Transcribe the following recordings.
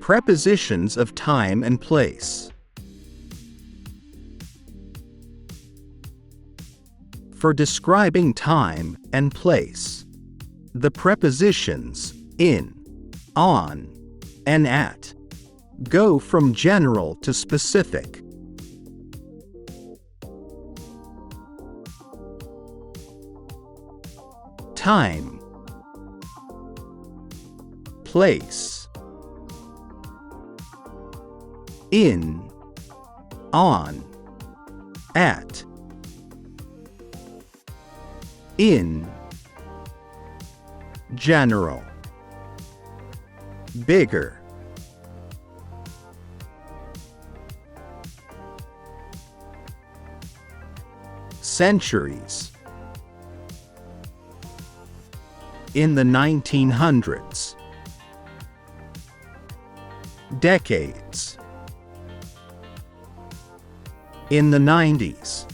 Prepositions of time and place. For describing time and place, the prepositions in, on, and at go from general to specific. Time, place, in, on, at, in, general, bigger, centuries, in the 1900s, decades, in the 90s,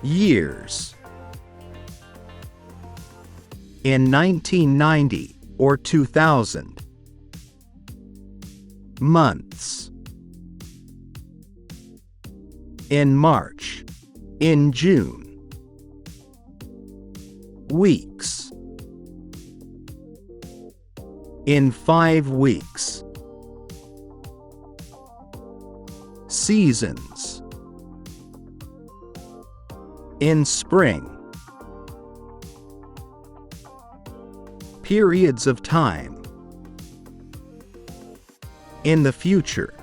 years, in 1990 or 2000, months, in March, in June, weeks, in 5 weeks, seasons, in spring, periods of time, in the future,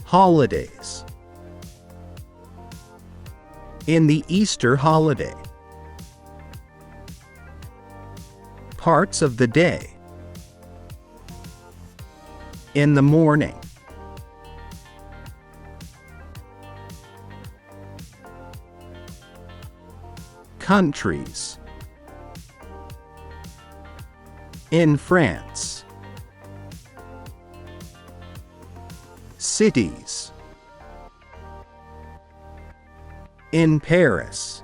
holidays, in the Easter holiday, parts of the day, in the morning, countries, in France, cities, in Paris,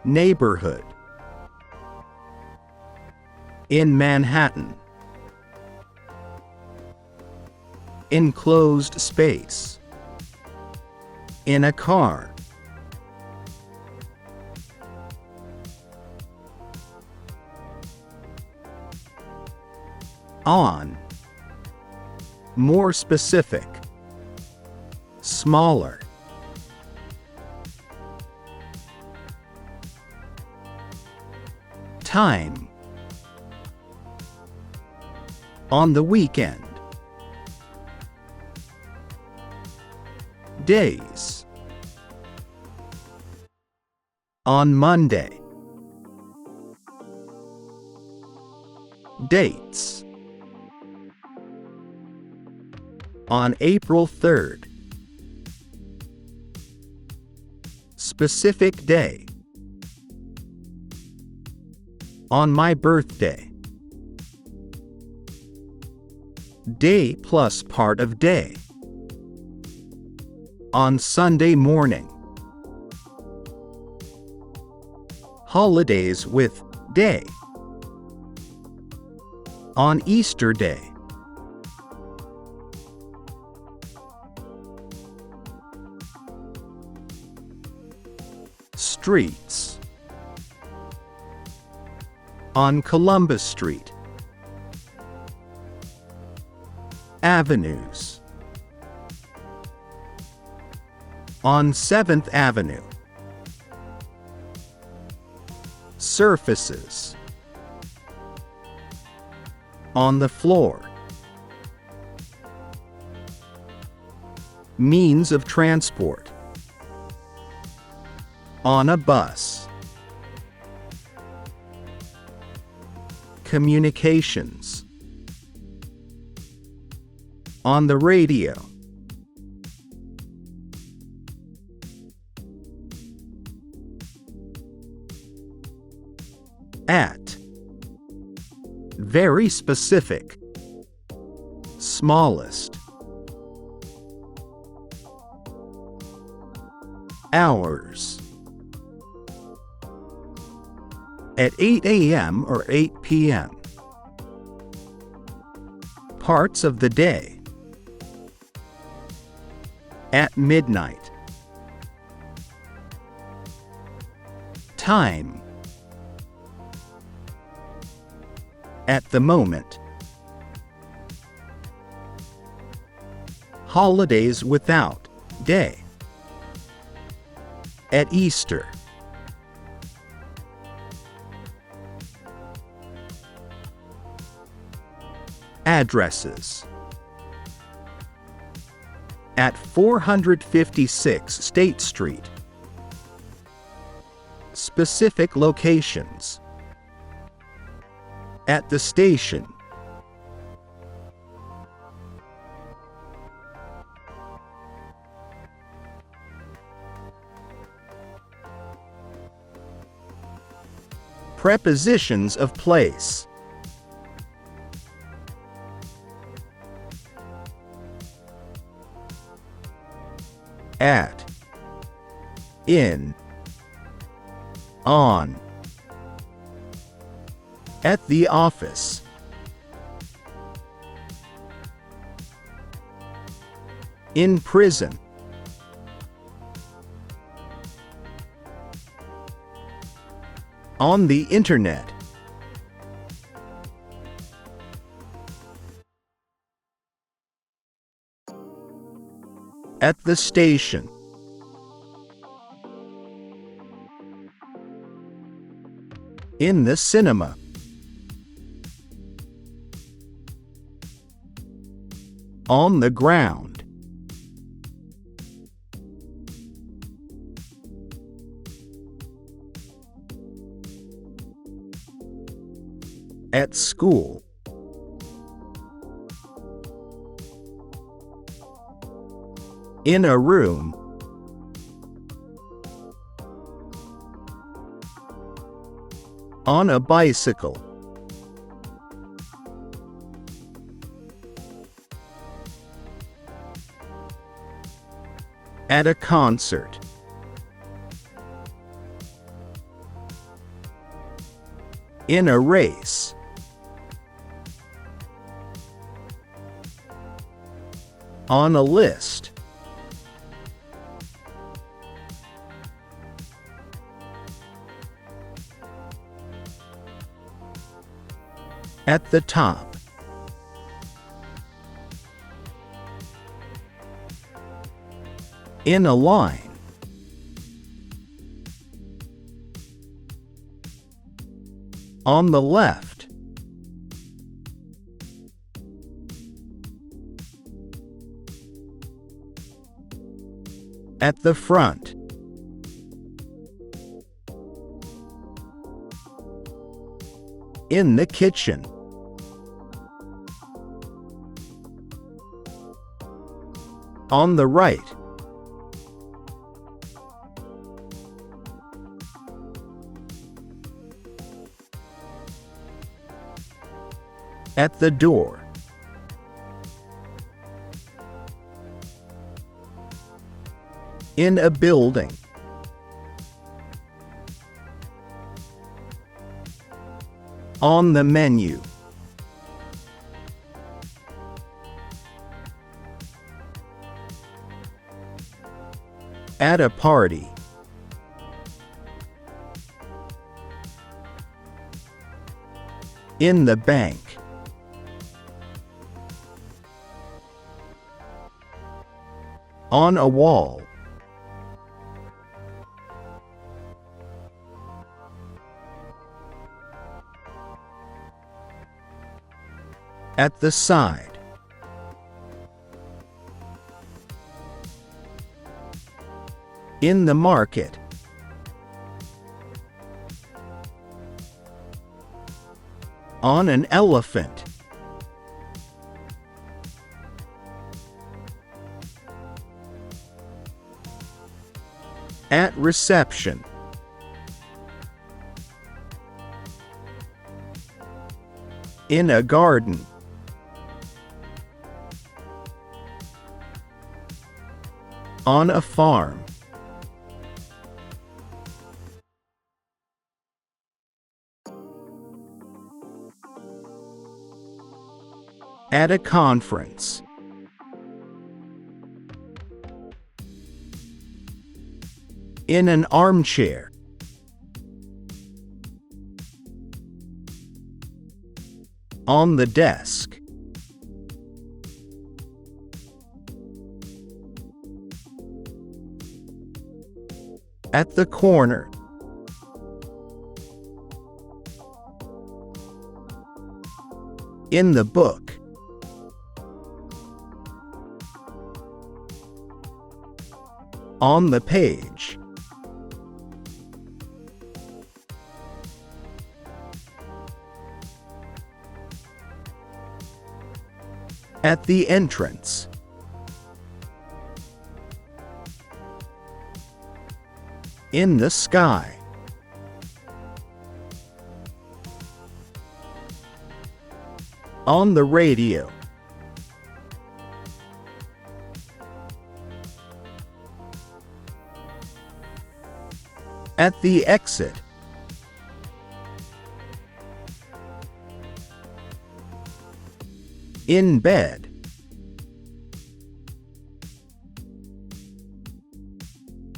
neighborhood, in Manhattan, enclosed space, in a car, on, more specific, smaller, time, on the weekend, days, on Monday, dates, on April 3rd, specific day, on my birthday, day plus part of day, on Sunday morning, holidays with day, on Easter day, streets, on Columbus Street, avenues, on 7th Avenue, surfaces, on the floor, means of transport, on a bus, communications, on the radio, at, very specific, smallest, hours, At 8 a.m. or 8 p.m. Parts of the day. At midnight. Time. At the moment. Holidays without day. At Easter. Addresses. At 456 State Street. Specific locations. At the station. Prepositions of place. At, in, on. At the office. In prison. On the internet. At the station. In the cinema. On the ground. At school. In a room. On a bicycle. At a concert. In a race. On a list. At the top. In a line. On the left. At the front. In the kitchen. On the right. At the door. In a building. On the menu. At a party. In the bank. On a wall. At the side. In the market. On an elephant. At reception. In a garden. On a farm. At a conference. In an armchair. On the desk. At the corner. In the book. On the page. At the entrance. In the sky. On the radio. At the exit. In bed.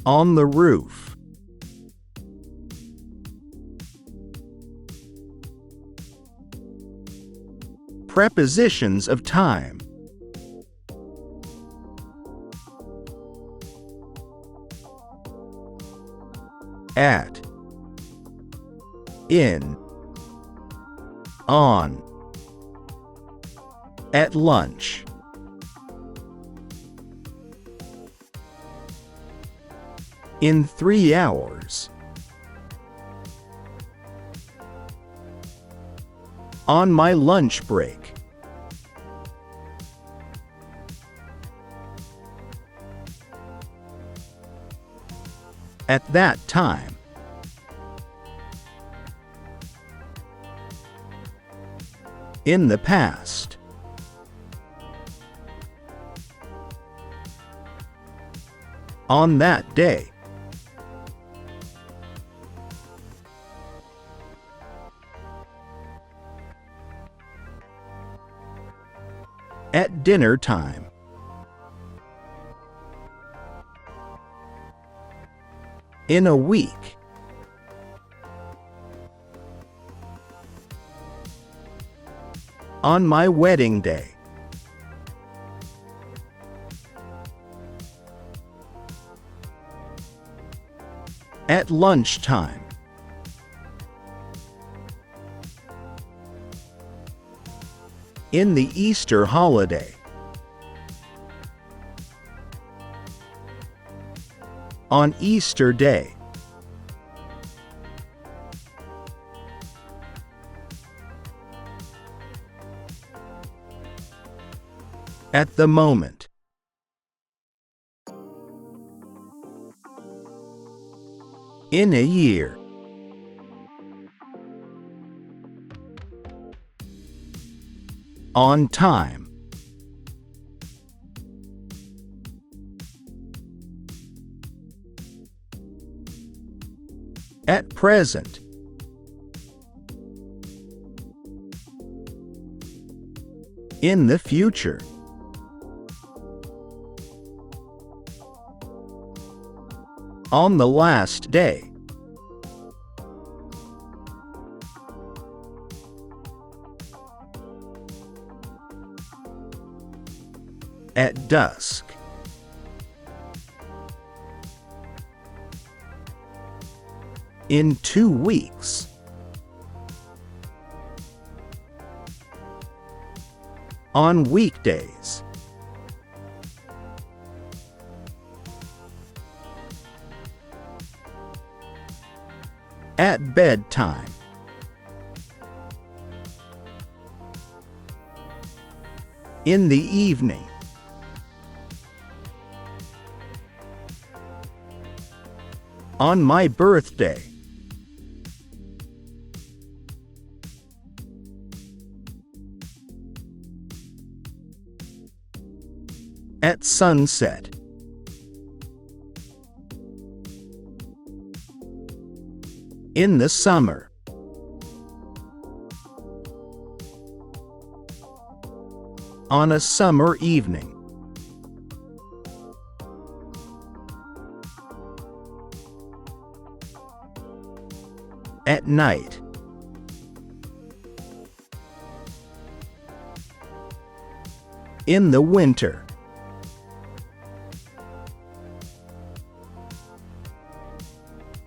On the roof. Prepositions of time. At. In. On. At lunch. In 3 hours. On my lunch break. At that time. In the past. On that day. At dinner time. In a week. On my wedding day. At lunchtime. In the Easter holiday. On Easter Day. At the moment. In a year. On time. At present. In the future. On the last day. At dusk. In 2 weeks. On weekdays. At bedtime. In the evening. On my birthday. At sunset. In the summer. On a summer evening. At night. In the winter.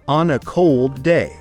On a cold day.